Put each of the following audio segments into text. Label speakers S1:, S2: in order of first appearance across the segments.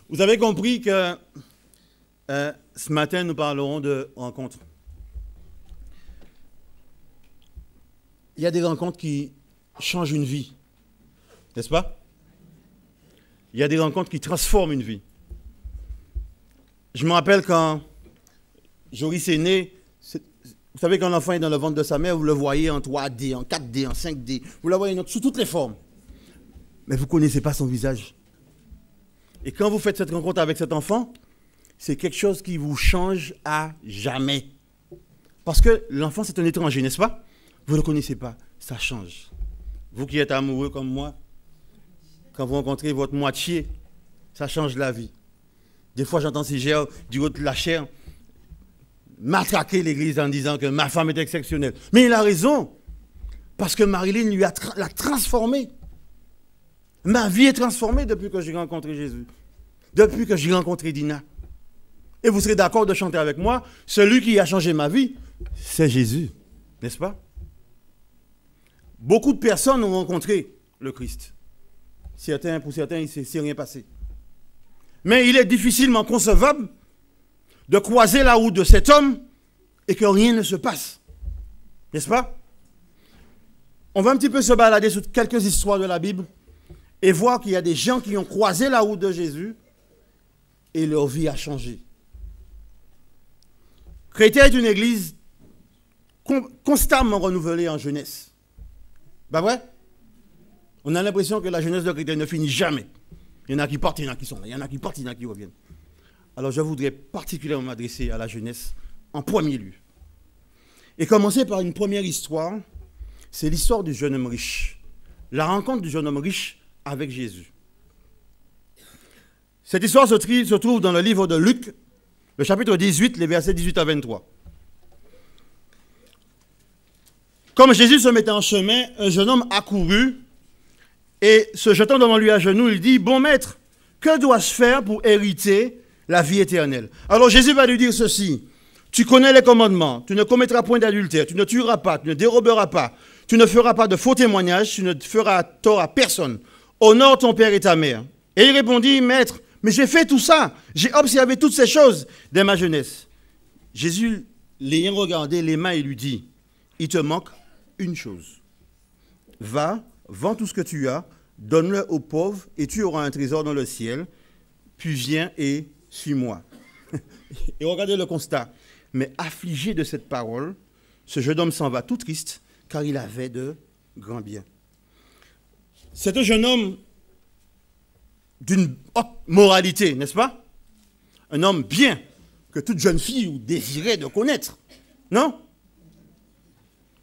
S1: Vous avez compris que ce matin, nous parlerons de rencontres. Il y a des rencontres qui changent une vie, n'est-ce pas? Il y a des rencontres qui transforment une vie. Je me rappelle quand Joris est né, vous savez quand l'enfant est dans le ventre de sa mère, vous le voyez en 3D, en 4D, en 5D, vous le voyez sous toutes les formes. Mais vous ne connaissez pas son visage. Et quand vous faites cette rencontre avec cet enfant, c'est quelque chose qui vous change à jamais. Parce que l'enfant, c'est un étranger, n'est-ce pas? Vous ne le connaissez pas, ça change. Vous qui êtes amoureux comme moi, quand vous rencontrez votre moitié, ça change la vie. Des fois, j'entends ces gens du haut de la chair matraquer l'église en disant que ma femme est exceptionnelle. Mais il a raison, parce que Marilyn l'a transformé. Ma vie est transformée depuis que j'ai rencontré Jésus, depuis que j'ai rencontré Dina. Et vous serez d'accord de chanter avec moi, celui qui a changé ma vie, c'est Jésus, n'est-ce pas? Beaucoup de personnes ont rencontré le Christ. Pour certains, il ne s'est rien passé. Mais il est difficilement concevable de croiser la route de cet homme et que rien ne se passe. N'est-ce pas? On va un petit peu se balader sur quelques histoires de la Bible et voir qu'il y a des gens qui ont croisé la route de Jésus et leur vie a changé. Chrétien est une église constamment renouvelée en jeunesse. Pas vrai? On a l'impression que la jeunesse de Chrétien ne finit jamais. Il y en a qui partent, il y en a qui sont là, il y en a qui partent, il y en a qui reviennent. Alors je voudrais particulièrement m'adresser à la jeunesse en premier lieu. Et commencer par une première histoire, c'est l'histoire du jeune homme riche. La rencontre du jeune homme riche avec Jésus. Cette histoire se trouve dans le livre de Luc, le chapitre 18, les versets 18 à 23. Comme Jésus se mettait en chemin, un jeune homme accourut et se jetant devant lui à genoux, il dit « Bon maître, que dois-je faire pour hériter la vie éternelle ?» Alors Jésus va lui dire ceci « Tu connais les commandements, tu ne commettras point d'adultère, tu ne tueras pas, tu ne déroberas pas, tu ne feras pas de faux témoignages, tu ne feras tort à personne. Honore ton père et ta mère. » Et il répondit « Maître, mais j'ai fait tout ça, j'ai observé toutes ces choses dès ma jeunesse. » Jésus, l'ayant regardé les mains, il lui dit « Il te manque une chose. Va, vends tout ce que tu as, donne-le aux pauvres et tu auras un trésor dans le ciel. Puis viens et suis-moi. » Et regardez le constat. Mais affligé de cette parole, ce jeune homme s'en va tout triste car il avait de grands biens. C'est un jeune homme d'une haute moralité, n'est-ce pas? Un homme bien que toute jeune fille désirait de connaître. Non?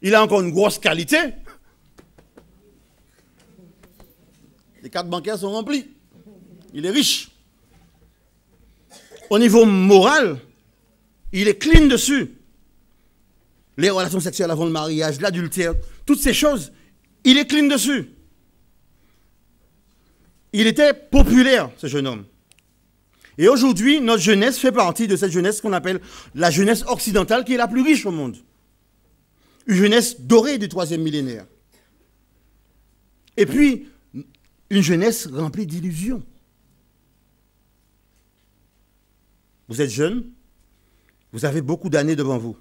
S1: Il a encore une grosse qualité. Les cartes bancaires sont remplies. Il est riche. Au niveau moral, il est clean dessus. Les relations sexuelles avant le mariage, l'adultère, toutes ces choses, il est clean dessus. Il était populaire, ce jeune homme. Et aujourd'hui, notre jeunesse fait partie de cette jeunesse qu'on appelle la jeunesse occidentale, qui est la plus riche au monde. Une jeunesse dorée du 3e millénaire. Et puis, une jeunesse remplie d'illusions. Vous êtes jeune, vous avez beaucoup d'années devant vous,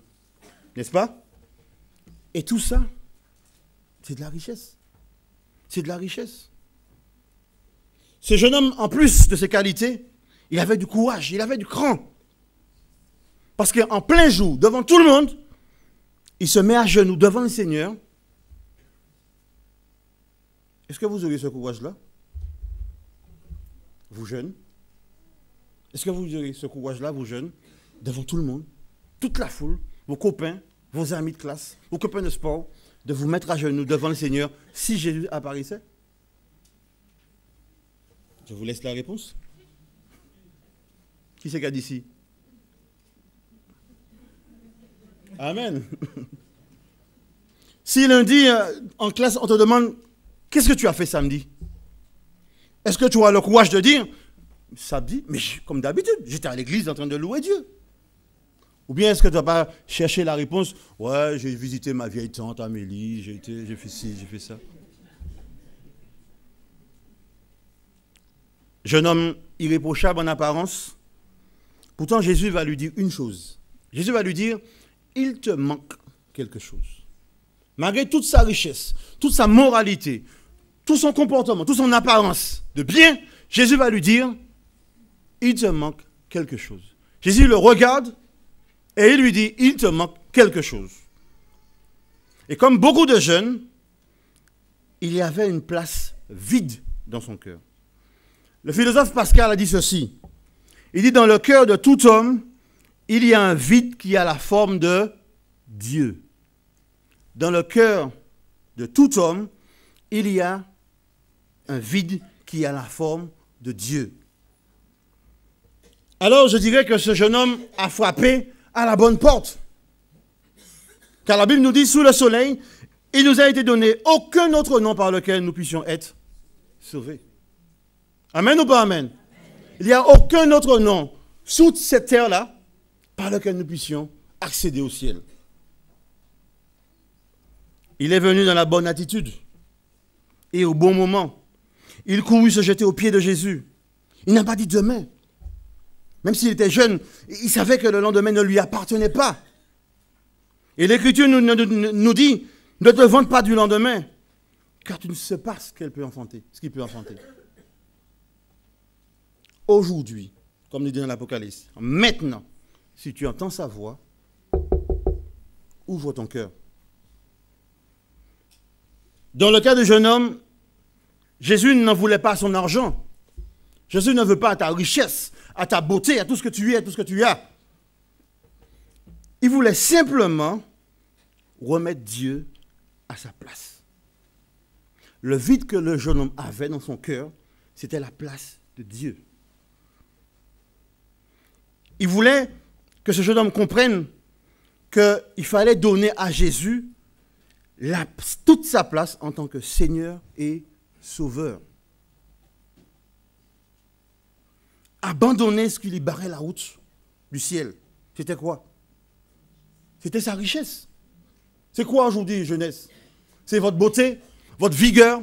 S1: n'est-ce pas? Et tout ça, c'est de la richesse. C'est de la richesse. Ce jeune homme, en plus de ses qualités, il avait du courage, il avait du cran. Parce qu'en plein jour, devant tout le monde, il se met à genoux devant le Seigneur. Est-ce que vous auriez ce courage-là? Vous jeunes? Est-ce que vous auriez ce courage-là, vous jeunes, devant tout le monde, toute la foule, vos copains, vos amis de classe, vos copains de sport, de vous mettre à genoux devant le Seigneur si Jésus apparaissait? Je vous laisse la réponse. Qui c'est qui a dit ici? Amen. Si lundi, en classe, on te demande, qu'est-ce que tu as fait samedi? Est-ce que tu as le courage de dire, samedi, mais comme d'habitude, j'étais à l'église en train de louer Dieu? Ou bien est-ce que tu n'as pas cherché la réponse, ouais, j'ai visité ma vieille tante Amélie, j'ai fait ci, j'ai fait ça? jeune homme irréprochable en apparence. Pourtant, Jésus va lui dire une chose. Jésus va lui dire, il te manque quelque chose. Malgré toute sa richesse, toute sa moralité, tout son comportement, toute son apparence de bien, Jésus va lui dire, il te manque quelque chose. Jésus le regarde et il lui dit, il te manque quelque chose. Et comme beaucoup de jeunes, il y avait une place vide dans son cœur. Le philosophe Pascal a dit ceci. Il dit, dans le cœur de tout homme, il y a un vide qui a la forme de Dieu. Dans le cœur de tout homme, il y a un vide qui a la forme de Dieu. Alors je dirais que ce jeune homme a frappé à la bonne porte. Car la Bible nous dit, sous le soleil, il nous a été donné aucun autre nom par lequel nous puissions être sauvés. Amen ou pas amen? Il n'y a aucun autre nom sous cette terre-là par lequel nous puissions accéder au ciel. Il est venu dans la bonne attitude et au bon moment. Il courut se jeter aux pieds de Jésus. Il n'a pas dit demain. Même s'il était jeune, il savait que le lendemain ne lui appartenait pas. Et l'Écriture nous dit, ne te vante pas du lendemain, car tu ne sais pas ce qu'il peut enfanter. Aujourd'hui, comme nous dit dans l'Apocalypse, maintenant, si tu entends sa voix, ouvre ton cœur. Dans le cas du jeune homme, Jésus n'en voulait pas à son argent. Jésus ne veut pas à ta richesse, à ta beauté, à tout ce que tu es, à tout ce que tu as. Il voulait simplement remettre Dieu à sa place. Le vide que le jeune homme avait dans son cœur, c'était la place de Dieu. Il voulait que ce jeune homme comprenne qu'il fallait donner à Jésus toute sa place en tant que Seigneur et Sauveur. Abandonner ce qui lui barrait la route du ciel. C'était quoi? C'était sa richesse. C'est quoi aujourd'hui, jeunesse? C'est votre beauté, votre vigueur.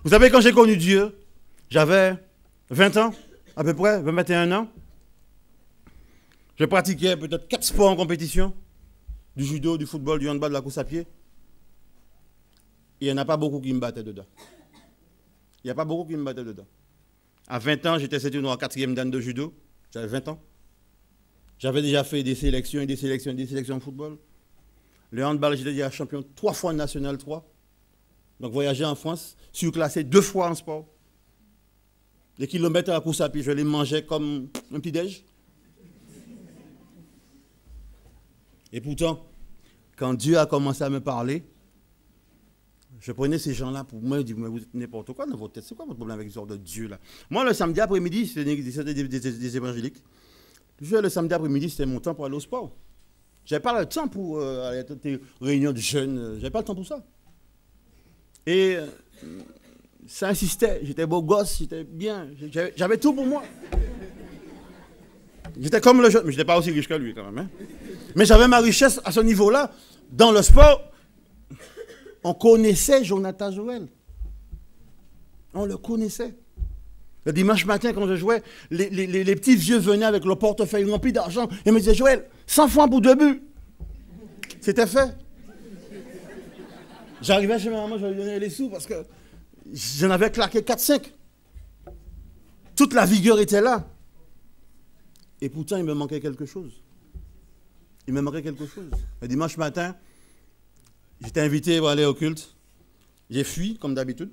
S1: Vous savez, quand j'ai connu Dieu, j'avais 20 ans, à peu près, 21 ans. Je pratiquais peut-être 4 sports en compétition. Du judo, du football, du handball, de la course à pied. Il n'y en a pas beaucoup qui me battaient dedans. Il n'y a pas beaucoup qui me battaient dedans. À 20 ans, j'étais ceinture noire 4e dan de judo. J'avais 20 ans. J'avais déjà fait des sélections de football. Le handball, j'étais déjà champion 3 fois national 3. Donc voyager en France, surclassé 2 fois en sport. Les kilomètres à la course à pied, je les mangeais comme un petit déj. Et pourtant, quand Dieu a commencé à me parler, je prenais ces gens-là pour moi et dis, mais vous êtes n'importe quoi dans votre tête. C'est quoi votre problème avec l'histoire de Dieu là? Moi, le samedi après-midi, c'était des évangéliques. Le samedi après-midi, c'était mon temps pour aller au sport. Je n'avais pas le temps pour aller à des réunions de jeunes. Je n'avais pas le temps pour ça. Et ça insistait. J'étais beau gosse, j'étais bien. J'avais tout pour moi. J'étais comme le jeune, mais je n'étais pas aussi riche que lui quand même. Hein. Mais j'avais ma richesse à ce niveau-là. Dans le sport, on connaissait Jonathan Joël. On le connaissait. Le dimanche matin, quand je jouais, les petits vieux venaient avec le portefeuille rempli d'argent et me disaient, Joël, 100 francs pour 2 buts. C'était fait. J'arrivais chez ma maman, je lui donnais les sous parce que j'en avais claqué 4-5. Toute la vigueur était là. Et pourtant, il me manquait quelque chose. Il me manquait quelque chose. Le dimanche matin, j'étais invité pour aller au culte. J'ai fui, comme d'habitude,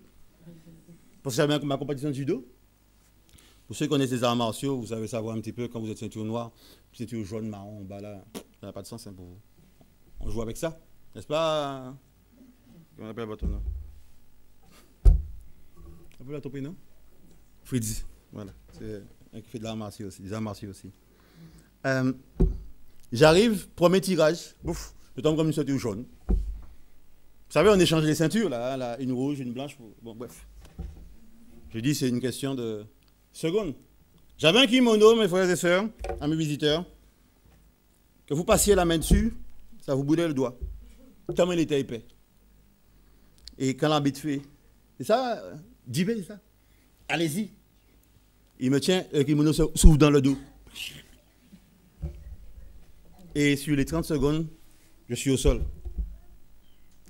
S1: parce que j'avais ma compétition de judo. Pour ceux qui connaissent les arts martiaux, vous savez savoir un petit peu quand vous êtes ceinture noire, ceinture jaune, marron, bah là, ça n'a pas de sens hein, pour vous. On joue avec ça, n'est-ce pas? Comment on appelle votre nom? On peut la non? Fritz, voilà. C'est un qui fait de l'art martiaux aussi, des arts martiaux aussi. J'arrive, premier tirage, bouf, je tombe comme une ceinture jaune. Vous savez, on échange les ceintures, là, une rouge, une blanche. Bon, bref. Je dis, c'est une question de secondes. J'avais un kimono, mes frères et sœurs, à mes visiteurs, que vous passiez la main dessus, ça vous boudait le doigt. Tellement il était épais. Et quand l'arbitre fait, c'est ça, 10 c'est ça? allez-y. Il me tient, le kimono s'ouvre dans le dos. Et sur les 30 secondes, je suis au sol.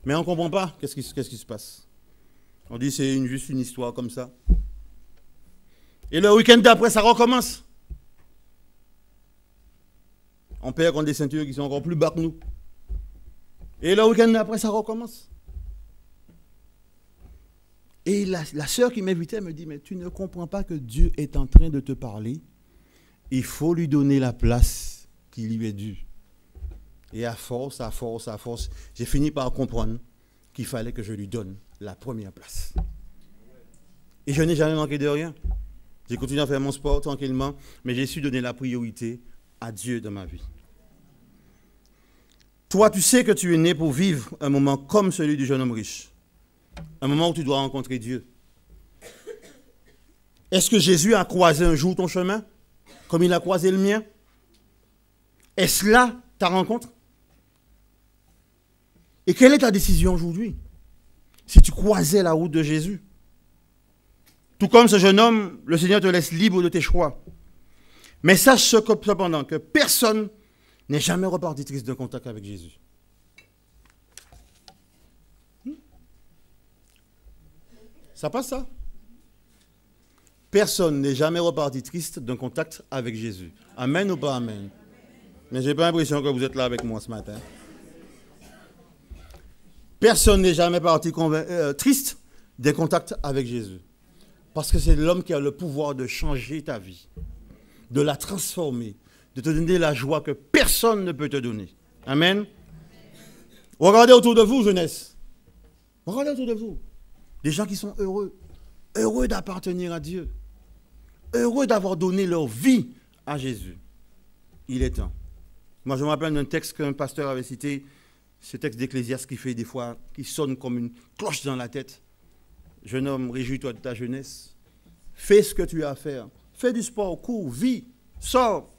S1: Mais on ne comprend pas qu'est-ce qui se passe. On dit c'est juste une histoire comme ça. Et le week-end d'après, ça recommence. On perd contre des ceintures qui sont encore plus bas que nous. Et le week-end d'après, ça recommence. Et la sœur qui m'invitait me dit, mais tu ne comprends pas que Dieu est en train de te parler. Il faut lui donner la place qui lui est due. Et à force, j'ai fini par comprendre qu'il fallait que je lui donne la première place. Et je n'ai jamais manqué de rien. J'ai continué à faire mon sport tranquillement, mais j'ai su donner la priorité à Dieu dans ma vie. Toi, tu sais que tu es né pour vivre un moment comme celui du jeune homme riche. Un moment où tu dois rencontrer Dieu. Est-ce que Jésus a croisé un jour ton chemin, comme il a croisé le mien? Est-ce là ta rencontre? Et quelle est ta décision aujourd'hui? Si tu croisais la route de Jésus. Tout comme ce jeune homme, le Seigneur te laisse libre de tes choix. Mais sache cependant que personne n'est jamais reparti triste d'un contact avec Jésus. Ça passe ça? Personne n'est jamais reparti triste d'un contact avec Jésus. Amen ou pas amen? Mais je n'ai pas l'impression que vous êtes là avec moi ce matin. Personne n'est jamais parti triste d'un contact avec Jésus. Parce que c'est l'homme qui a le pouvoir de changer ta vie, de la transformer, de te donner la joie que personne ne peut te donner. Amen. Regardez autour de vous, jeunesse. Regardez autour de vous. Des gens qui sont heureux. Heureux d'appartenir à Dieu. Heureux d'avoir donné leur vie à Jésus. Il est temps. Moi, je me rappelle d'un texte qu'un pasteur avait cité, ce texte d'Ecclésiaste qui fait des fois, qui sonne comme une cloche dans la tête. Jeune homme, réjouis-toi de ta jeunesse. Fais ce que tu as à faire. Fais du sport, cours, vis, sors.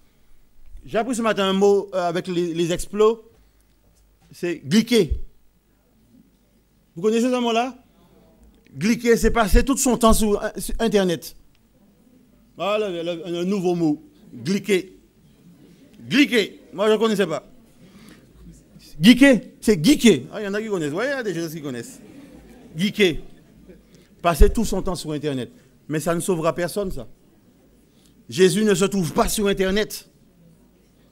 S1: J'ai appris ce matin un mot avec les explos. C'est gliquer. Vous connaissez ce mot-là? Gliquer, c'est passer tout son temps sur Internet. Voilà un nouveau mot. Gliquer. Gliquer. Moi, je ne connaissais pas. Geeker, c'est geeker. Ah, il y en a qui connaissent. Oui, il y a des gens qui connaissent. Geeker. Passer tout son temps sur Internet. Mais ça ne sauvera personne, ça. Jésus ne se trouve pas sur Internet.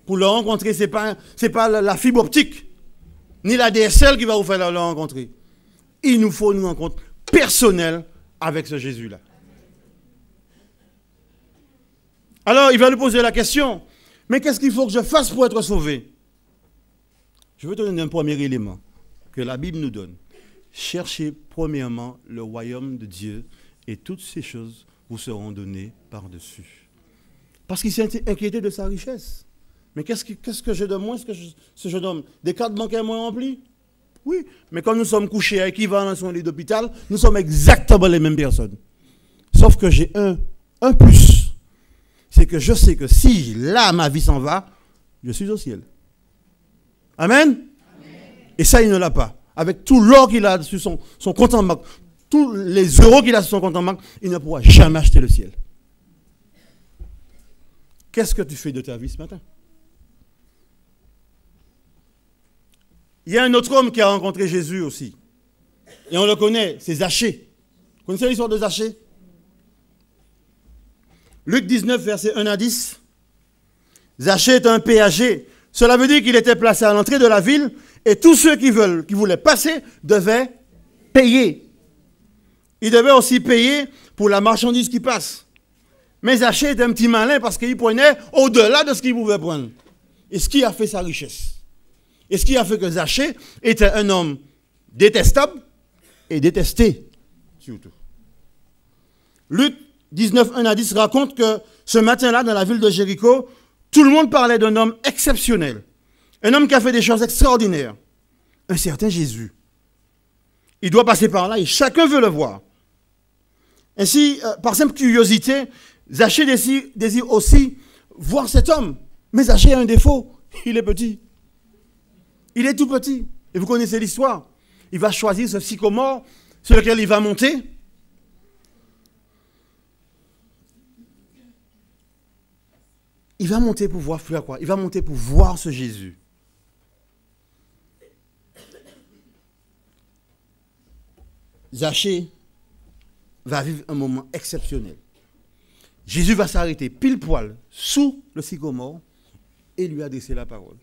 S1: Pour le rencontrer, ce n'est pas la fibre optique, ni la DSL qui va vous faire le rencontrer. Il nous faut une rencontre personnelle avec ce Jésus-là. Alors, il va lui poser la question, mais qu'est-ce qu'il faut que je fasse pour être sauvé? Je veux te donner un premier élément que la Bible nous donne. Cherchez premièrement le royaume de Dieu et toutes ces choses vous seront données par-dessus. Parce qu'il s'est inquiété de sa richesse. Mais qu'est-ce que j'ai de moins que ce jeune homme? Des cartes bancaires moins remplies? Oui, mais quand nous sommes couchés à équivalent sur un lit d'hôpital, nous sommes exactement les mêmes personnes. Sauf que j'ai un plus. C'est que je sais que si là, ma vie s'en va, je suis au ciel. Amen? Amen. Et ça, il ne l'a pas. Avec tout l'or qu'il a sur son compte en banque, tous les euros qu'il a sur son compte en banque, il ne pourra jamais acheter le ciel. Qu'est-ce que tu fais de ta vie ce matin? Il y a un autre homme qui a rencontré Jésus aussi. Et on le connaît, c'est Zachée. Vous connaissez l'histoire de Zachée? Luc 19, versets 1 à 10. Zachée est un péager. Cela veut dire qu'il était placé à l'entrée de la ville et tous ceux qui voulaient passer devaient payer. Ils devaient aussi payer pour la marchandise qui passe. Mais Zachée était un petit malin parce qu'il prenait au-delà de ce qu'il pouvait prendre. Et ce qui a fait sa richesse. Et ce qui a fait que Zachée était un homme détestable et détesté, surtout. Luc 19, 1 à 10 raconte que ce matin-là, dans la ville de Jéricho, tout le monde parlait d'un homme exceptionnel. Un homme qui a fait des choses extraordinaires. Un certain Jésus. Il doit passer par là et chacun veut le voir. Ainsi, par simple curiosité, Zachée désire aussi voir cet homme. Mais Zachée a un défaut. Il est petit. Il est tout petit. Et vous connaissez l'histoire. Il va choisir ce sycomore sur lequel il va monter. il va monter pour voir faire quoi? Il va monter pour voir ce Jésus. Zachée va vivre un moment exceptionnel. Jésus va s'arrêter pile poil sous le sycomore et lui adresser la parole.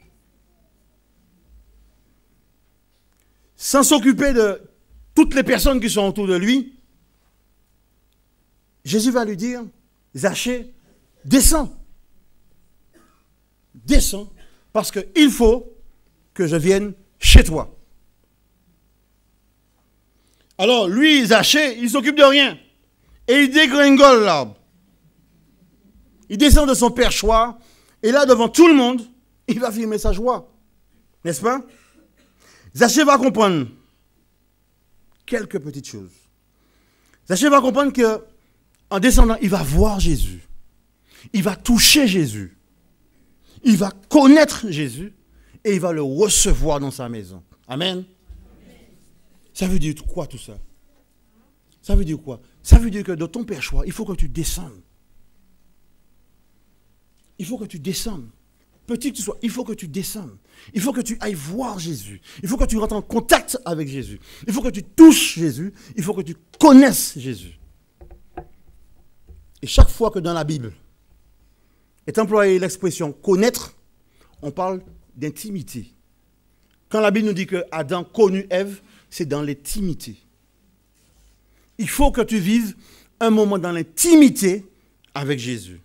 S1: Sans s'occuper de toutes les personnes qui sont autour de lui, Jésus va lui dire, Zachée, descends. Descends, parce qu'il faut que je vienne chez toi. Alors, lui, Zachée, il ne s'occupe de rien. Et il dégringole l'arbre. Il descend de son perchoir. Et là, devant tout le monde, il va filmer sa joie. N'est-ce pas? Zachée va comprendre quelques petites choses. Zachée va comprendre qu'en descendant, il va voir Jésus. Il va toucher Jésus. Il va connaître Jésus. Et il va le recevoir dans sa maison. Amen. Ça veut dire quoi tout ça? Ça veut dire quoi? Ça veut dire que dans ton perchoir, il faut que tu descendes. Il faut que tu descendes. Petit que tu sois, il faut que tu descendes. Il faut que tu ailles voir Jésus. Il faut que tu rentres en contact avec Jésus. Il faut que tu touches Jésus. Il faut que tu connaisses Jésus. Et chaque fois que dans la Bible est employée l'expression connaître, on parle d'intimité. Quand la Bible nous dit que Adam connut Ève, c'est dans l'intimité. Il faut que tu vives un moment dans l'intimité avec Jésus.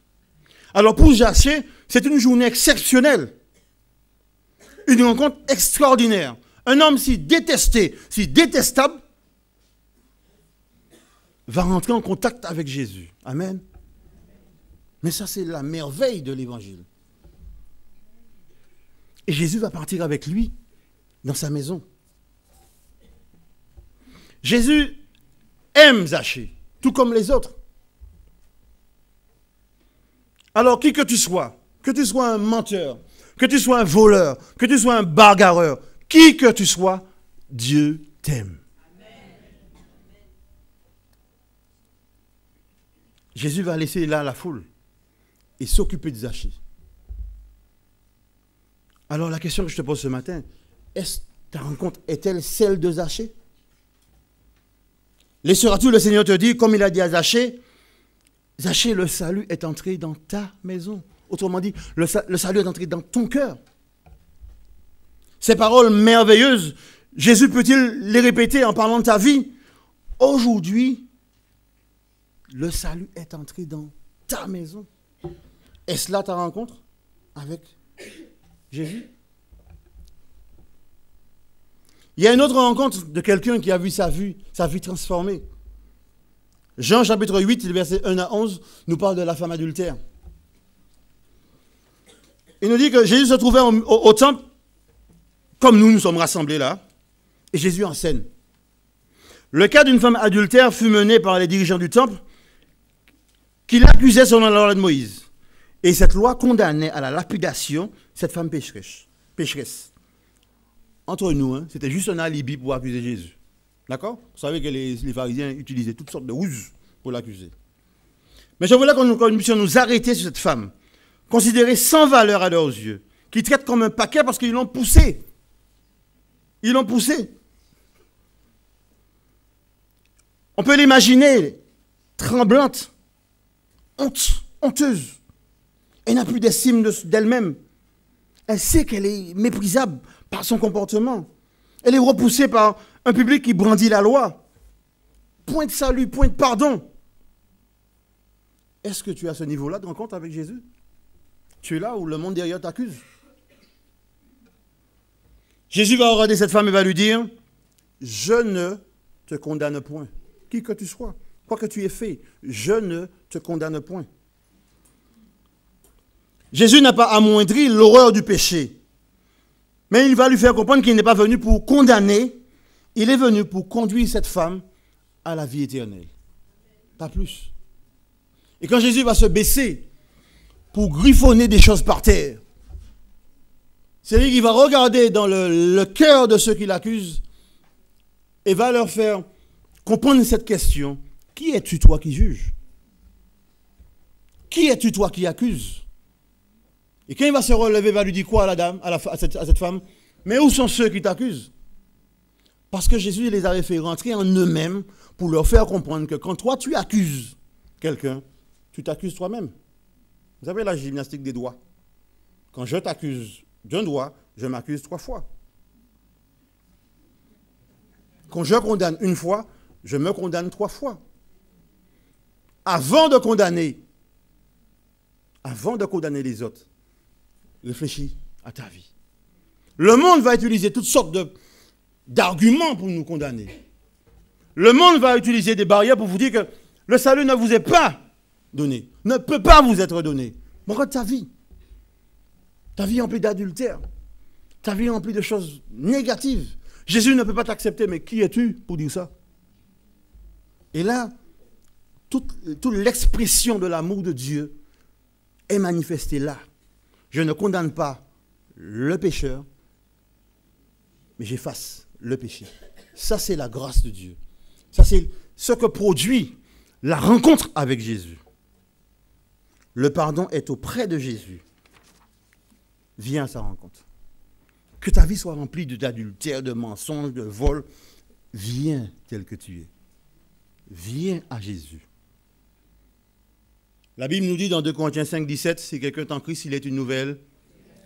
S1: Alors pour Zachée, c'est une journée exceptionnelle. Une rencontre extraordinaire. Un homme si détesté, si détestable, va rentrer en contact avec Jésus. Amen. Mais ça, c'est la merveille de l'évangile. Et Jésus va partir avec lui dans sa maison. Jésus aime Zachée, tout comme les autres. Alors, qui que tu sois un menteur, que tu sois un voleur, que tu sois un bagarreur, qui que tu sois, Dieu t'aime. Jésus va laisser là la foule et s'occuper de Zachée. Alors, la question que je te pose ce matin, est-ce ta rencontre est-elle celle de Zachée? Laisseras-tu le Seigneur te dire, comme il a dit à Zachée, Zachée, le salut est entré dans ta maison. Autrement dit, le salut est entré dans ton cœur. Ces paroles merveilleuses, Jésus peut-il les répéter en parlant de ta vie? Aujourd'hui, le salut est entré dans ta maison. Est-ce là ta rencontre avec Jésus? Il y a une autre rencontre de quelqu'un qui a vu sa vie transformée. Jean chapitre 8, versets 1 à 11, nous parle de la femme adultère. Il nous dit que Jésus se trouvait au temple, comme nous sommes rassemblés là, et Jésus enseigne. Le cas d'une femme adultère fut mené par les dirigeants du temple qui l'accusaient selon la loi de Moïse. Et cette loi condamnait à la lapidation cette femme pécheresse. Entre nous, c'était juste un alibi pour accuser Jésus. D'accord? Vous savez que les pharisiens utilisaient toutes sortes de ruses pour l'accuser. Mais je voulais que nous puissions nous arrêter sur cette femme, considérée sans valeur à leurs yeux, qui traite comme un paquet parce qu'ils l'ont poussée. Ils l'ont poussée. On peut l'imaginer tremblante, honteuse. Elle n'a plus d'estime d'elle-même. Elle sait qu'elle est méprisable par son comportement. Elle est repoussée par un public qui brandit la loi. Point de salut, point de pardon. Est-ce que tu as ce niveau-là de rencontre avec Jésus? Tu es là où le monde derrière t'accuse. Jésus va regarder cette femme et va lui dire, je ne te condamne point. Qui que tu sois, quoi que tu aies fait, je ne te condamne point. Jésus n'a pas amoindri l'horreur du péché. Mais il va lui faire comprendre qu'il n'est pas venu pour condamner, il est venu pour conduire cette femme à la vie éternelle. Pas plus. Et quand Jésus va se baisser pour griffonner des choses par terre, c'est-à-dire qu'il va regarder dans le cœur de ceux qui l'accusent et va leur faire comprendre cette question. Qui es-tu toi qui juges? Qui es-tu toi qui accuses? Et quand il va se relever, il va lui dire quoi à la dame, à cette femme? Mais où sont ceux qui t'accusent? Parce que Jésus les avait fait rentrer en eux-mêmes pour leur faire comprendre que quand toi tu accuses quelqu'un, tu t'accuses toi-même. Vous savez la gymnastique des doigts. Quand je t'accuse d'un doigt, je m'accuse 3 fois. Quand je condamne une fois, je me condamne 3 fois. Avant de condamner les autres, réfléchis à ta vie. Le monde va utiliser toutes sortes d'arguments pour nous condamner. Le monde va utiliser des barrières pour vous dire que le salut ne vous est pas donné, ne peut pas vous être donné. Mais regarde ta vie. Ta vie est remplie d'adultère. Ta vie est remplie de choses négatives. Jésus ne peut pas t'accepter, mais qui es-tu pour dire ça? Et là, toute l'expression de l'amour de Dieu est manifestée là. Je ne condamne pas le pécheur, mais j'efface le péché. Ça, c'est la grâce de Dieu. Ça, c'est ce que produit la rencontre avec Jésus. Le pardon est auprès de Jésus. Viens à sa rencontre. Que ta vie soit remplie d'adultère, de mensonges, de vol. Viens tel que tu es. Viens à Jésus. La Bible nous dit dans 2 Corinthiens 5, 17, si quelqu'un est en Christ, il est une nouvelle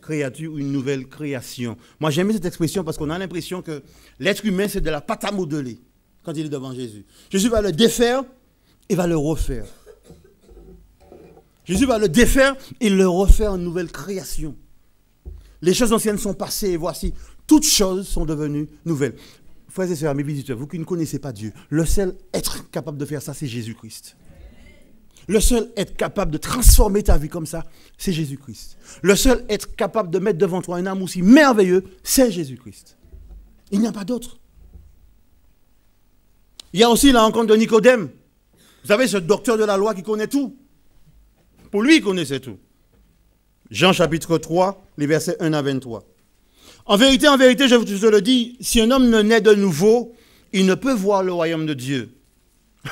S1: créature ou une nouvelle création. Moi, j'aime cette expression parce qu'on a l'impression que l'être humain, c'est de la pâte à modeler quand il est devant Jésus. Jésus va le défaire et va le refaire. Jésus va le défaire et le refaire en nouvelle création. Les choses anciennes sont passées et voici, toutes choses sont devenues nouvelles. Frères et sœurs, mes visiteurs, vous qui ne connaissez pas Dieu, le seul être capable de faire ça, c'est Jésus-Christ. Le seul être capable de transformer ta vie comme ça, c'est Jésus-Christ. Le seul être capable de mettre devant toi un amour aussi merveilleux, c'est Jésus-Christ. Il n'y a pas d'autre. Il y a aussi la rencontre de Nicodème. Vous savez, ce docteur de la loi qui connaît tout. Pour lui, il connaissait tout. Jean chapitre 3, les versets 1 à 23. En vérité, je vous le dis, si un homme ne naît de nouveau, il ne peut voir le royaume de Dieu.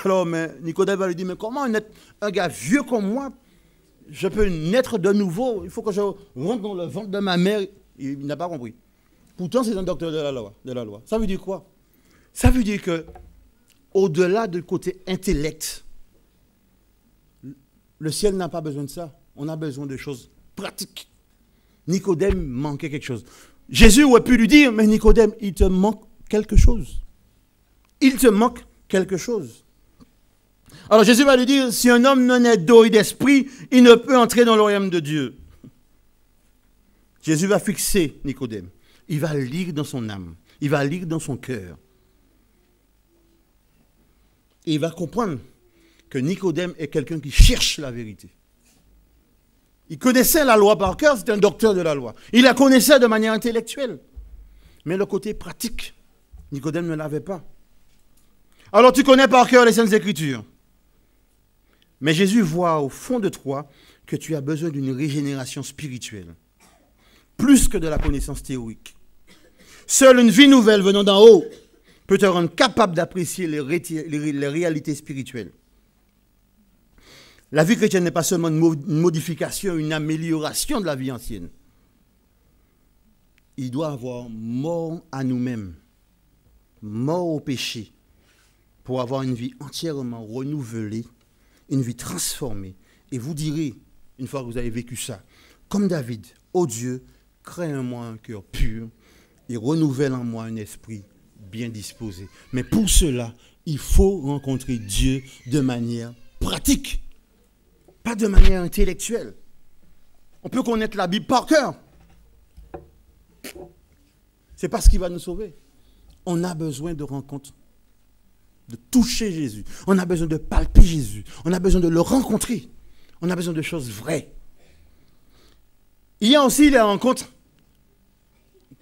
S1: Alors, mais Nicodème va lui dire, mais comment un gars vieux comme moi, je peux naître de nouveau? Il faut que je rentre dans le ventre de ma mère. Il n'a pas compris. Pourtant, c'est un docteur de la loi. Ça veut dire quoi? Ça veut dire que, au-delà du côté intellect, le ciel n'a pas besoin de ça. On a besoin de choses pratiques. Nicodème manquait quelque chose. Jésus aurait pu lui dire, mais Nicodème, il te manque quelque chose. Il te manque quelque chose. Alors Jésus va lui dire, si un homme non est d'eau et d'esprit, il ne peut entrer dans le royaume de Dieu. Jésus va fixer Nicodème. Il va lire dans son âme. Il va lire dans son cœur. Et il va comprendre que Nicodème est quelqu'un qui cherche la vérité. Il connaissait la loi par cœur, c'était un docteur de la loi. Il la connaissait de manière intellectuelle. Mais le côté pratique, Nicodème ne l'avait pas. Alors tu connais par cœur les Saintes Écritures. Mais Jésus voit au fond de toi que tu as besoin d'une régénération spirituelle. Plus que de la connaissance théorique. Seule une vie nouvelle venant d'en haut peut te rendre capable d'apprécier les réalités spirituelles. La vie chrétienne n'est pas seulement une modification, une amélioration de la vie ancienne. Il doit avoir mort à nous-mêmes, mort au péché, pour avoir une vie entièrement renouvelée, une vie transformée. Et vous direz, une fois que vous avez vécu ça, comme David, ô Dieu, crée en moi un cœur pur et renouvelle en moi un esprit bien disposé. Mais pour cela, il faut rencontrer Dieu de manière pratique. Pas de manière intellectuelle. On peut connaître la Bible par cœur. C'est pas ce qui va nous sauver. On a besoin de rencontres, de toucher Jésus. On a besoin de palper Jésus. On a besoin de le rencontrer. On a besoin de choses vraies. Il y a aussi les rencontres,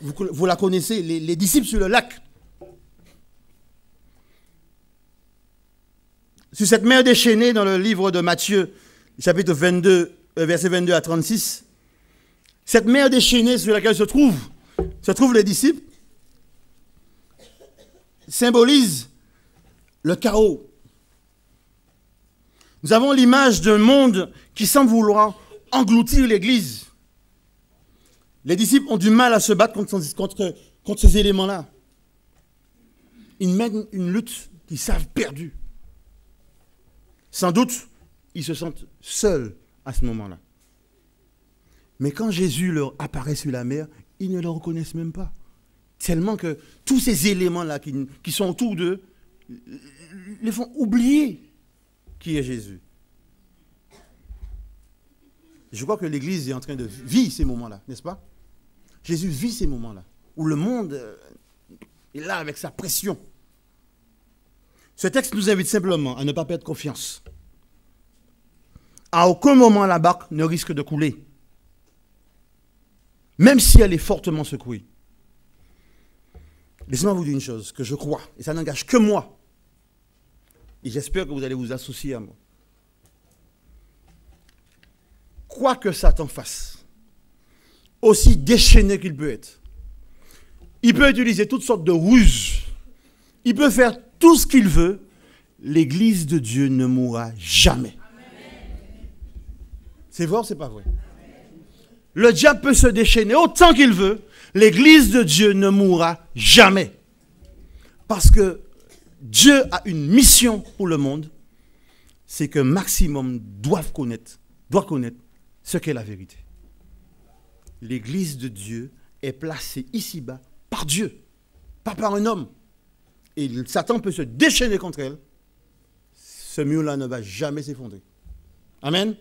S1: vous la connaissez, les disciples sur le lac. Sur cette mer déchaînée dans le livre de Matthieu, chapitre 22, versets 22 à 36, cette mer déchaînée sur laquelle se trouvent les disciples, symbolise le chaos. Nous avons l'image d'un monde qui semble vouloir engloutir l'Église. Les disciples ont du mal à se battre contre ces éléments-là. Ils mènent une lutte qu'ils savent perdue. Sans doute, ils se sentent seuls à ce moment-là. Mais quand Jésus leur apparaît sur la mer, ils ne le reconnaissent même pas. Tellement que tous ces éléments-là qui sont autour d'eux les font oublier qui est Jésus. Je crois que l'Église est en train de vivre ces moments-là, n'est-ce pas? Jésus vit ces moments-là, où le monde est là avec sa pression. Ce texte nous invite simplement à ne pas perdre confiance. À aucun moment la barque ne risque de couler, même si elle est fortement secouée. Laissez-moi vous dire une chose que je crois, et ça n'engage que moi. Et j'espère que vous allez vous associer à moi. Quoi que Satan fasse, aussi déchaîné qu'il peut être, il peut utiliser toutes sortes de ruses, il peut faire tout ce qu'il veut, l'Église de Dieu ne mourra jamais. C'est vrai ou c'est pas vrai? Le diable peut se déchaîner autant qu'il veut, l'Église de Dieu ne mourra jamais. Parce que Dieu a une mission pour le monde, c'est que maximum doit connaître ce qu'est la vérité. L'Église de Dieu est placée ici-bas par Dieu, pas par un homme. Et Satan peut se déchaîner contre elle. Ce mur-là ne va jamais s'effondrer. Amen.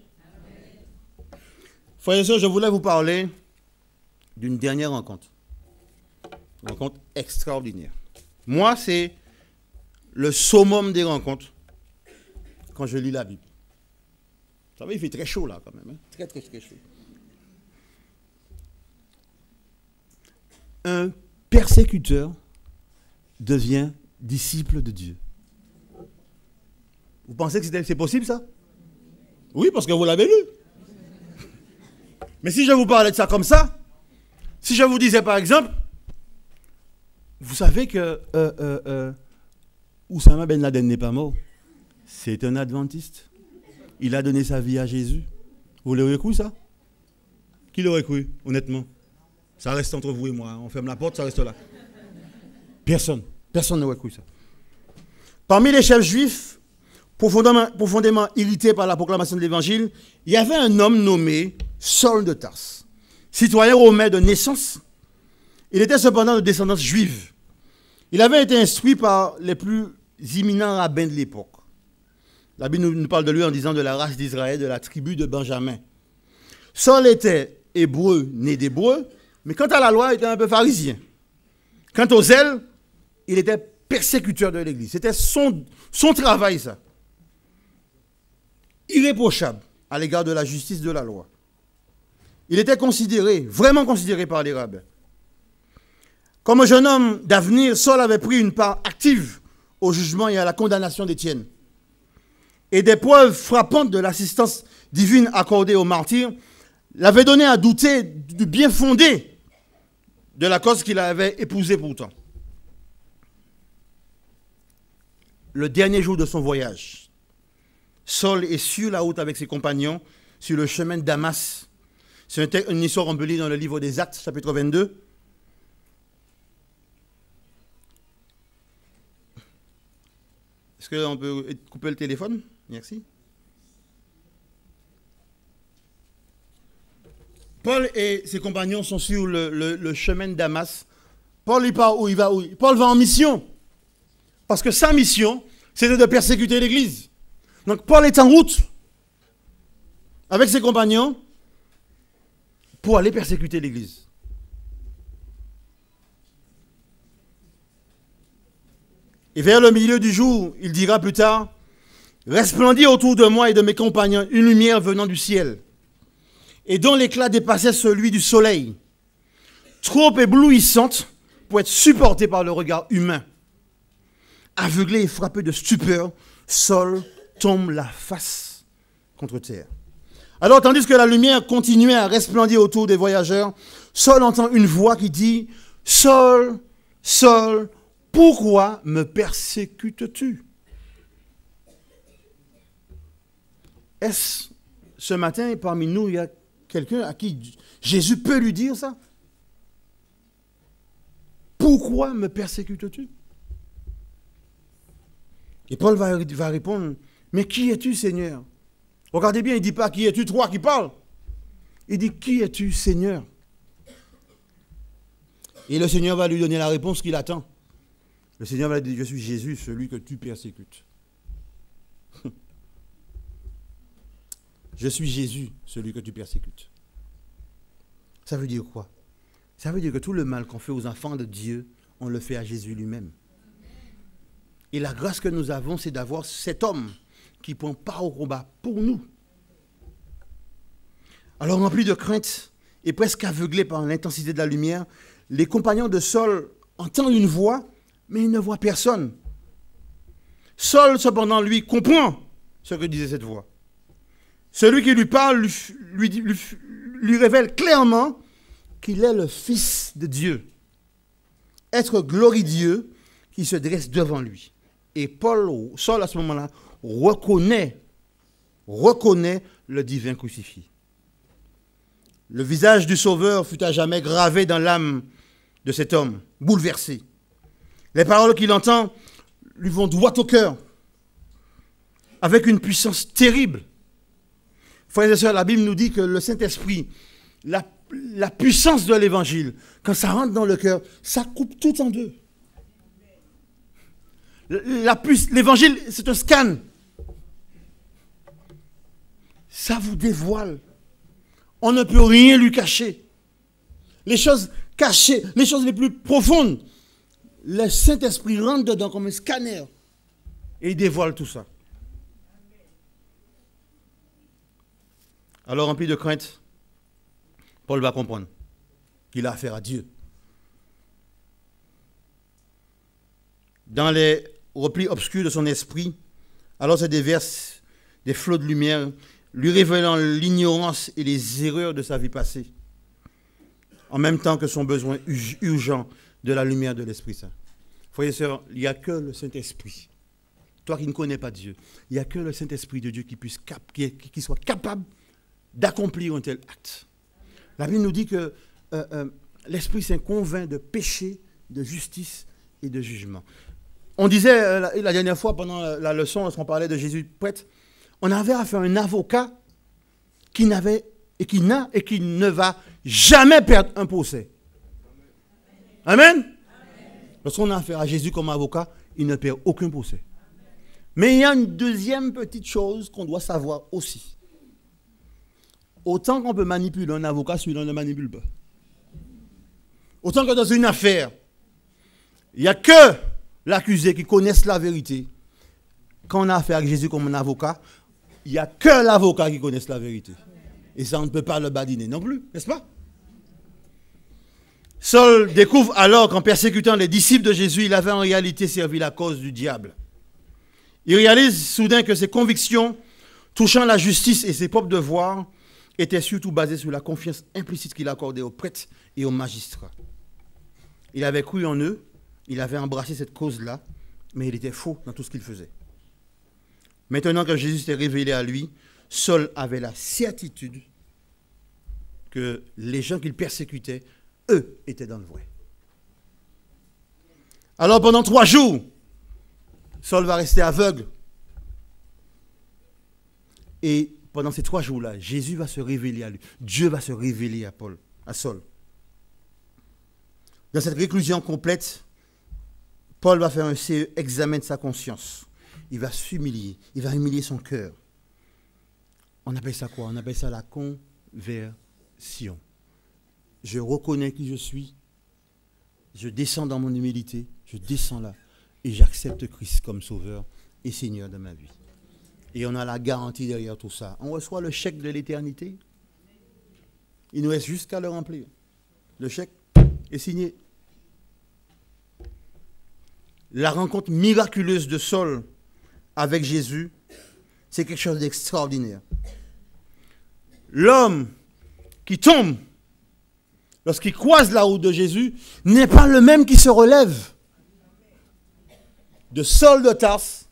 S1: Frères et sœurs, je voulais vous parler d'une dernière rencontre. Une rencontre extraordinaire. Moi, c'est le summum des rencontres quand je lis la Bible. Vous savez, il fait très chaud là quand même. Hein? Très, très, très chaud. Un persécuteur devient disciple de Dieu. Vous pensez que c'est possible ça? Oui, parce que vous l'avez lu. Mais si je vous parlais de ça comme ça, si je vous disais par exemple, vous savez que Oussama Ben Laden n'est pas mort, c'est un adventiste. Il a donné sa vie à Jésus. Vous l'aurez cru ça? Qui l'aurait cru, honnêtement? Ça reste entre vous et moi. On ferme la porte, ça reste là. Personne. Personne n'aurait cru ça. Parmi les chefs juifs, profondément irrités par la proclamation de l'évangile, il y avait un homme nommé Saul de Tarse. Citoyen romain de naissance, il était cependant de descendance juive. Il avait été instruit par les plus éminents rabbins de l'époque. La Bible nous parle de lui en disant de la race d'Israël, de la tribu de Benjamin. Saul était hébreu, né d'hébreu, mais quant à la loi, il était un peu pharisien. Quant au zèle, il était persécuteur de l'Église. C'était son travail, ça. Irréprochable à l'égard de la justice de la loi. Il était considéré, vraiment considéré par les rabbins. Comme un jeune homme d'avenir, Saul avait pris une part active au jugement et à la condamnation d'Étienne. Et des preuves frappantes de l'assistance divine accordée aux martyrs l'avaient donné à douter du bien fondé de la cause qu'il avait épousée pourtant. Le dernier jour de son voyage, Saul est sur la route avec ses compagnons sur le chemin de Damas. C'est une histoire qu'on peut lire dans le livre des Actes, chapitre 22. Est-ce qu'on peut couper le téléphone? Merci. Paul et ses compagnons sont sur le chemin de Damas. Paul, il part où il va? Paul va en mission. Parce que sa mission, c'était de persécuter l'Église. Donc Paul est en route avec ses compagnons pour aller persécuter l'Église. Et vers le milieu du jour, il dira plus tard, « Resplendit autour de moi et de mes compagnons une lumière venant du ciel, et dont l'éclat dépassait celui du soleil, trop éblouissante pour être supportée par le regard humain. Aveuglé et frappé de stupeur, Saul tombe la face contre terre. Alors, tandis que la lumière continuait à resplendir autour des voyageurs, Saul entend une voix qui dit, « Saul, Saul, pourquoi me persécutes-tu » Est-ce ce matin, parmi nous, il y a quelqu'un à qui Jésus peut lui dire ça? pourquoi me persécutes-tu? Et Paul va répondre, mais qui es-tu, Seigneur? Regardez bien, il ne dit pas qui es-tu, toi qui parles. Il dit, qui es-tu, Seigneur? Et le Seigneur va lui donner la réponse qu'il attend. Le Seigneur va lui dire, je suis Jésus, celui que tu persécutes. Je suis Jésus, celui que tu persécutes. Ça veut dire quoi? Ça veut dire que tout le mal qu'on fait aux enfants de Dieu, on le fait à Jésus lui-même. Et la grâce que nous avons, c'est d'avoir cet homme qui prend part au combat pour nous. Alors, rempli de crainte et presque aveuglé par l'intensité de la lumière, les compagnons de Saul entendent une voix, mais ils ne voient personne. Saul, cependant, lui, comprend ce que disait cette voix. Celui qui lui parle lui révèle clairement qu'il est le Fils de Dieu. Être glorieux qui se dresse devant lui. Et Saul, à ce moment-là, reconnaît le divin crucifié. Le visage du Sauveur fut à jamais gravé dans l'âme de cet homme, bouleversé. Les paroles qu'il entend lui vont droit au cœur, avec une puissance terrible. Frères et sœurs, la Bible nous dit que le Saint-Esprit, la puissance de l'Évangile, quand ça rentre dans le cœur, ça coupe tout en deux. L'Évangile, c'est un scan. Ça vous dévoile. On ne peut rien lui cacher. Les choses cachées, les choses les plus profondes, le Saint-Esprit rentre dedans comme un scanner et il dévoile tout ça. Alors, rempli de crainte, Paul va comprendre qu'il a affaire à Dieu. Dans les replis obscurs de son esprit, alors se déversent des flots de lumière, lui révélant l'ignorance et les erreurs de sa vie passée, en même temps que son besoin urgent de la lumière de l'Esprit Saint. Frères et sœurs, il n'y a que le Saint-Esprit. Toi qui ne connais pas Dieu, il n'y a que le Saint-Esprit de Dieu qui soit capable d'accomplir un tel acte. La Bible nous dit que l'Esprit Saint convainc de péché, de justice et de jugement. On disait la dernière fois pendant la leçon, lorsqu'on parlait de Jésus prêtre, on avait affaire à un avocat qui n'avait et qui n'a et qui ne va jamais perdre un procès. Amen. Lorsqu'on a affaire à Jésus comme avocat, il ne perd aucun procès. Mais il y a une deuxième petite chose qu'on doit savoir aussi. Autant qu'on peut manipuler un avocat, celui-là ne manipule pas. Autant que dans une affaire, il n'y a que l'accusé qui connaisse la vérité. Quand on a affaire avec Jésus comme un avocat, il n'y a que l'avocat qui connaisse la vérité. Et ça, on ne peut pas le badiner non plus, n'est-ce pas? Saul découvre alors qu'en persécutant les disciples de Jésus, il avait en réalité servi la cause du diable. Il réalise soudain que ses convictions touchant la justice et ses propres devoirs étaient surtout basées sur la confiance implicite qu'il accordait aux prêtres et aux magistrats. Il avait cru en eux, il avait embrassé cette cause-là, mais il était faux dans tout ce qu'il faisait. Maintenant que Jésus s'était révélé à lui, Saul avait la certitude que les gens qu'il persécutait, eux, étaient dans le vrai. Alors pendant 3 jours, Saul va rester aveugle. Et pendant ces 3 jours-là, Jésus va se révéler à lui. Dieu va se révéler à Saul. Dans cette réclusion complète, Paul va faire un sérieux examen de sa conscience. Il va s'humilier. Il va humilier son cœur. On appelle ça quoi? On appelle ça la conversion. Je reconnais qui je suis. Je descends dans mon humilité. Je descends là. Et j'accepte Christ comme sauveur et Seigneur de ma vie. Et on a la garantie derrière tout ça. On reçoit le chèque de l'éternité. Il nous reste juste qu'à le remplir. Le chèque est signé. La rencontre miraculeuse de Saul avec Jésus, c'est quelque chose d'extraordinaire. L'homme qui tombe lorsqu'il croise la route de Jésus n'est pas le même qui se relève. De Saul de Tarse,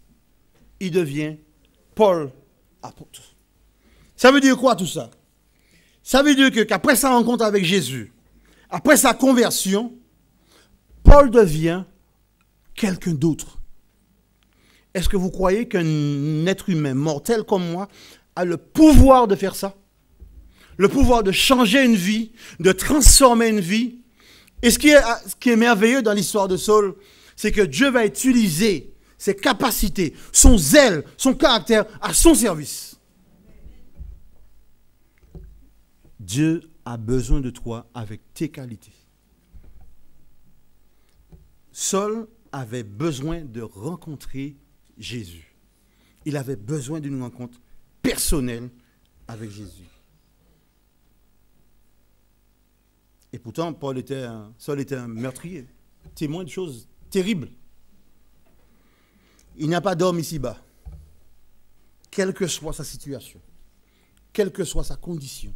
S1: il devient Paul apôtre. Ça veut dire quoi tout ça? Ça veut dire qu'après sa rencontre avec Jésus, après sa conversion, Paul devient quelqu'un d'autre. Est-ce que vous croyez qu'un être humain mortel comme moi a le pouvoir de faire ça? Le pouvoir de changer une vie, de transformer une vie? Et ce qui est merveilleux dans l'histoire de Saul, c'est que Dieu va utiliser ses capacités, son zèle, son caractère à son service. Dieu a besoin de toi avec tes qualités. Saul avait besoin de rencontrer Jésus. Il avait besoin d'une rencontre personnelle avec Jésus. Et pourtant, Saul était un meurtrier, témoin de choses terribles. Il n'y a pas d'homme ici-bas, quelle que soit sa situation, quelle que soit sa condition,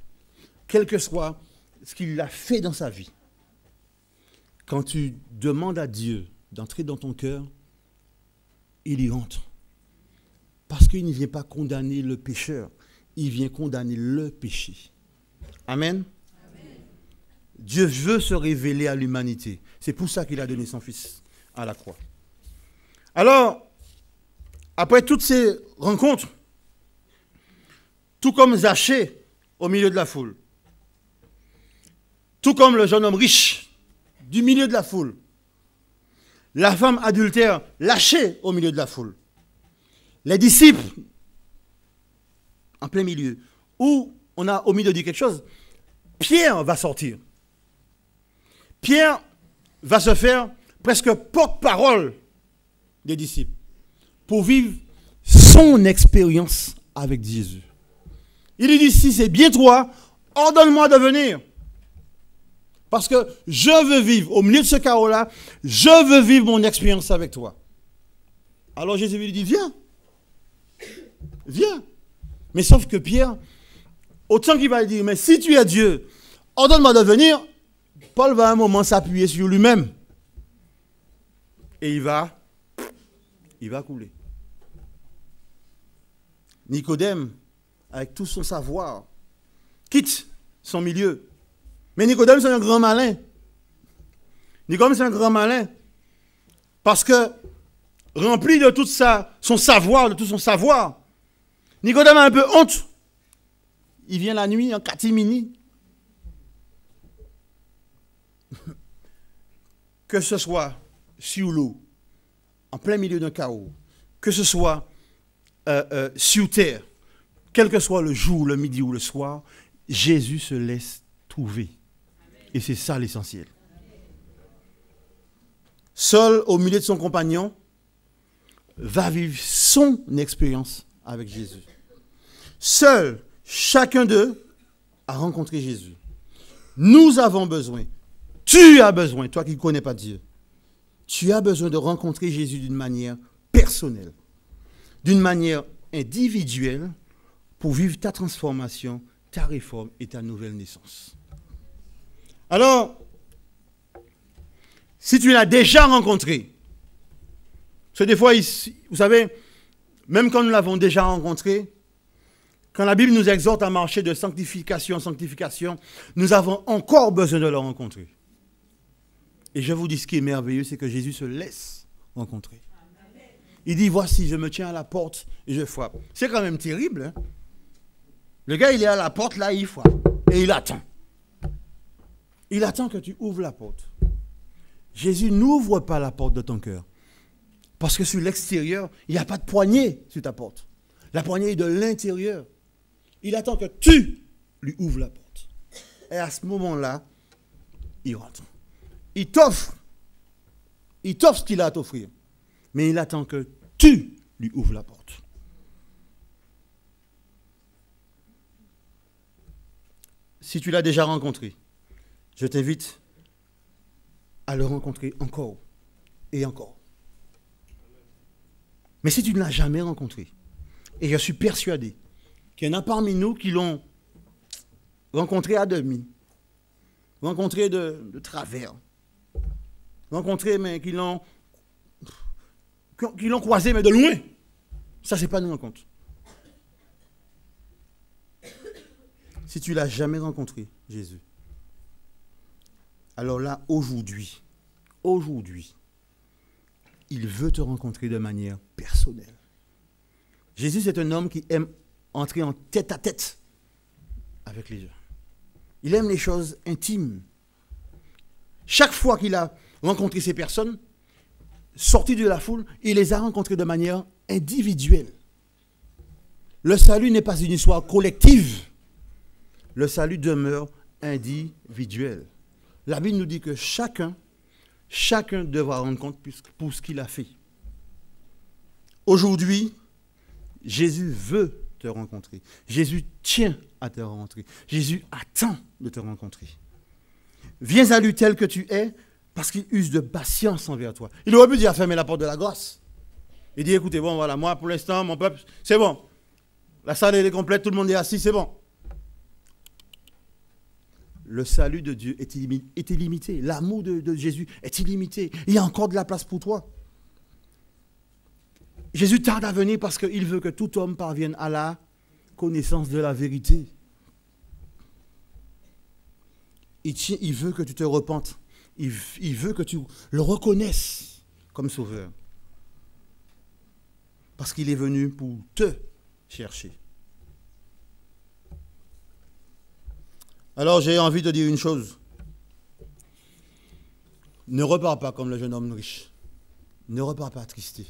S1: quel que soit ce qu'il a fait dans sa vie. Quand tu demandes à Dieu d'entrer dans ton cœur, il y entre. Parce qu'il ne vient pas condamner le pécheur, il vient condamner le péché. Amen. Dieu veut se révéler à l'humanité. C'est pour ça qu'il a donné son Fils à la croix. Alors, après toutes ces rencontres, tout comme Zachée au milieu de la foule, tout comme le jeune homme riche du milieu de la foule, la femme adultère lâchée au milieu de la foule, les disciples en plein milieu, où on a omis de dire quelque chose, Pierre va sortir. Pierre va se faire presque porte-parole des disciples pour vivre son expérience avec Jésus. Il lui dit, si c'est bien toi, ordonne-moi de venir. Parce que je veux vivre, au milieu de ce chaos-là, je veux vivre mon expérience avec toi. Alors Jésus lui dit, viens. Viens. Mais sauf que Pierre, autant qu'il va lui dire, mais si tu es Dieu, ordonne-moi de venir, Paul va à un moment s'appuyer sur lui-même. Et il va couler. Nicodème, avec tout son savoir, quitte son milieu. Mais Nicodème, c'est un grand malin. Nicodème, c'est un grand malin. Parce que, rempli de tout son savoir, Nicodème a un peu honte. Il vient la nuit en catimini. Que ce soit sur l'eau, en plein milieu d'un chaos, que ce soit sur terre, quel que soit le jour, le midi ou le soir, Jésus se laisse trouver. Et c'est ça l'essentiel. Seul, au milieu de son compagnon, va vivre son expérience avec Jésus. Seul, chacun d'eux a rencontré Jésus. Nous avons besoin, tu as besoin, toi qui ne connais pas Dieu, tu as besoin de rencontrer Jésus d'une manière personnelle, d'une manière individuelle pour vivre ta transformation, ta réforme et ta nouvelle naissance. Alors, si tu l'as déjà rencontré, parce que des fois, vous savez, même quand nous l'avons déjà rencontré, quand la Bible nous exhorte à marcher de sanctification en sanctification, nous avons encore besoin de le rencontrer. Et je vous dis, ce qui est merveilleux, c'est que Jésus se laisse rencontrer. Il dit, voici, je me tiens à la porte et je frappe. C'est quand même terrible. Hein? Le gars, il est à la porte, là, il frappe. Et il attend. Il attend que tu ouvres la porte. Jésus n'ouvre pas la porte de ton cœur. Parce que sur l'extérieur, il n'y a pas de poignée sur ta porte. La poignée est de l'intérieur. Il attend que tu lui ouvres la porte. Et à ce moment-là, il rentre. Il t'offre ce qu'il a à t'offrir. Mais il attend que tu lui ouvres la porte. Si tu l'as déjà rencontré, je t'invite à le rencontrer encore et encore. Mais si tu ne l'as jamais rencontré, et je suis persuadé qu'il y en a parmi nous qui l'ont rencontré à demi, rencontré de travers, rencontré mais qui l'ont croisé mais de loin, ça c'est pas une rencontre. Si tu ne l'as jamais rencontré, Jésus, alors là, aujourd'hui, aujourd'hui, il veut te rencontrer de manière personnelle. Jésus, c'est un homme qui aime entrer en tête à tête avec les gens. Il aime les choses intimes. Chaque fois qu'il a rencontré ces personnes, sorties de la foule, il les a rencontrées de manière individuelle. Le salut n'est pas une histoire collective. Le salut demeure individuel. La Bible nous dit que chacun devra rendre compte pour ce qu'il a fait. Aujourd'hui, Jésus veut te rencontrer. Jésus tient à te rencontrer. Jésus attend de te rencontrer. Viens à lui tel que tu es, parce qu'il use de patience envers toi. Il aurait pu dire fermer la porte de la grâce. Il dit, écoutez, bon, voilà, moi, pour l'instant, mon peuple, c'est bon. La salle est complète, tout le monde est assis, c'est bon. Le salut de Dieu est illimité. L'amour de Jésus est illimité. Il y a encore de la place pour toi. Jésus tarde à venir parce qu'il veut que tout homme parvienne à la connaissance de la vérité. Il veut que tu te repentes. Il veut que tu le reconnaisses comme sauveur. Parce qu'il est venu pour te chercher. Alors j'ai envie de dire une chose. Ne repars pas comme le jeune homme riche. Ne repars pas attristé.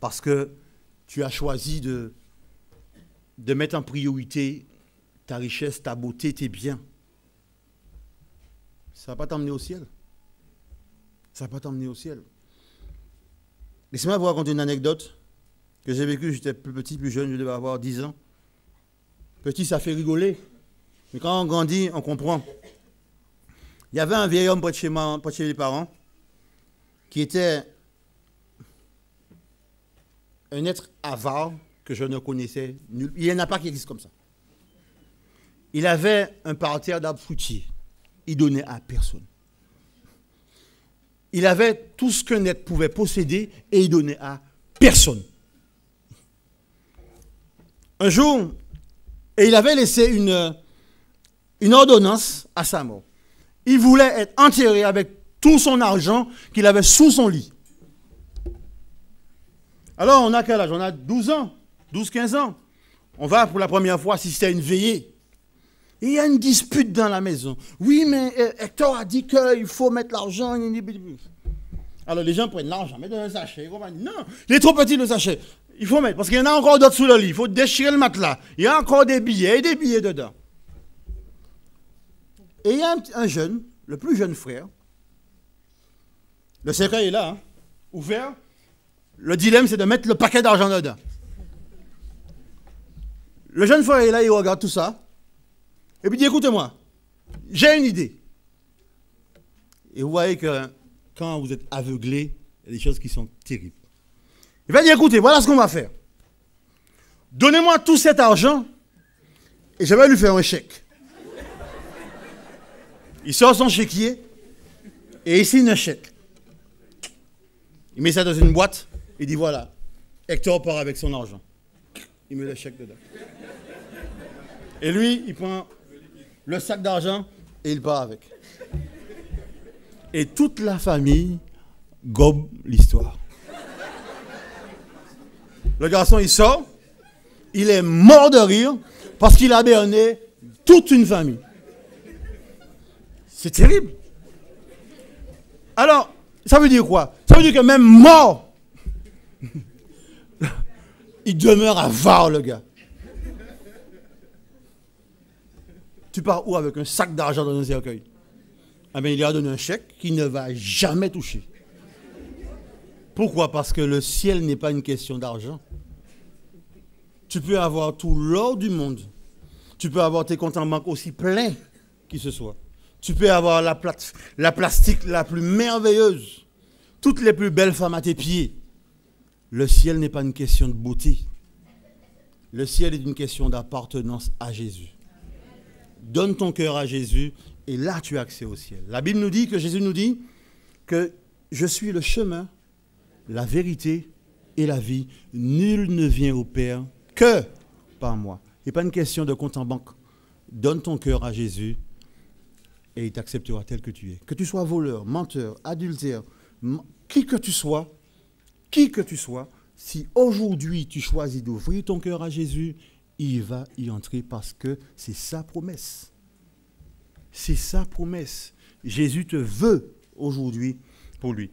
S1: Parce que tu as choisi de mettre en priorité ta richesse, ta beauté, tes biens. Ça ne va pas t'emmener au ciel. Ça ne va pas t'emmener au ciel. Laissez-moi vous raconter une anecdote que j'ai vécue. J'étais plus petit, plus jeune, je devais avoir 10 ans. Petit, ça fait rigoler. Mais quand on grandit, on comprend. Il y avait un vieil homme près de chez les parents qui était un être avare que je ne connaissais nulle. Il n'y en a pas qui existe comme ça. Il avait un parterre d'arbres fruitiers. Il donnait à personne. Il avait tout ce qu'un être pouvait posséder et il donnait à personne. Un jour, et il avait laissé une ordonnance à sa mort. Il voulait être enterré avec tout son argent qu'il avait sous son lit. Alors, on a quel âge? On a 12 ans, 12-15 ans. On va pour la première fois assister à une veillée. Et il y a une dispute dans la maison. Oui, mais Hector a dit qu'il faut mettre l'argent. Alors, les gens prennent l'argent, mettent dans un sachet. Non, il est trop petit le sachet. Il faut mettre, parce qu'il y en a encore d'autres sous le lit. Il faut déchirer le matelas. Il y a encore des billets et des billets dedans. Et il y a un jeune, le plus jeune frère. Le cercueil est là, hein, ouvert. Le dilemme, c'est de mettre le paquet d'argent dedans. Le jeune frère est là, il regarde tout ça. Et puis il dit, écoutez-moi, j'ai une idée. Et vous voyez que quand vous êtes aveuglé, il y a des choses qui sont terribles. Il va dire, écoutez, voilà ce qu'on va faire. Donnez-moi tout cet argent et je vais lui faire un chèque. Il sort son chéquier et il signe un chèque. Il met ça dans une boîte et dit, voilà, Hector part avec son argent. Il met le chèque dedans. Et lui, il prend le sac d'argent et il part avec. Et toute la famille gobe l'histoire. Le garçon, il sort, il est mort de rire parce qu'il a berné toute une famille. C'est terrible. Alors, ça veut dire quoi? Ça veut dire que même mort, il demeure avare, le gars. Tu pars où avec un sac d'argent dans un cercueil? Ah bien, il lui a donné un chèque qu'il ne va jamais toucher. Pourquoi? Parce que le ciel n'est pas une question d'argent. Tu peux avoir tout l'or du monde. Tu peux avoir tes comptes en banque aussi pleins qu'il se soit. Tu peux avoir la plastique la plus merveilleuse. Toutes les plus belles femmes à tes pieds. Le ciel n'est pas une question de beauté. Le ciel est une question d'appartenance à Jésus. Donne ton cœur à Jésus et là tu as accès au ciel. La Bible nous dit que Jésus nous dit que je suis le chemin, la vérité et la vie. Nul ne vient au Père que par moi. Il n'est pas une question de compte en banque. Donne ton cœur à Jésus et il t'acceptera tel que tu es. Que tu sois voleur, menteur, adultère, qui que tu sois, si aujourd'hui tu choisis d'ouvrir ton cœur à Jésus, il va y entrer parce que c'est sa promesse. C'est sa promesse. Jésus te veut aujourd'hui pour lui.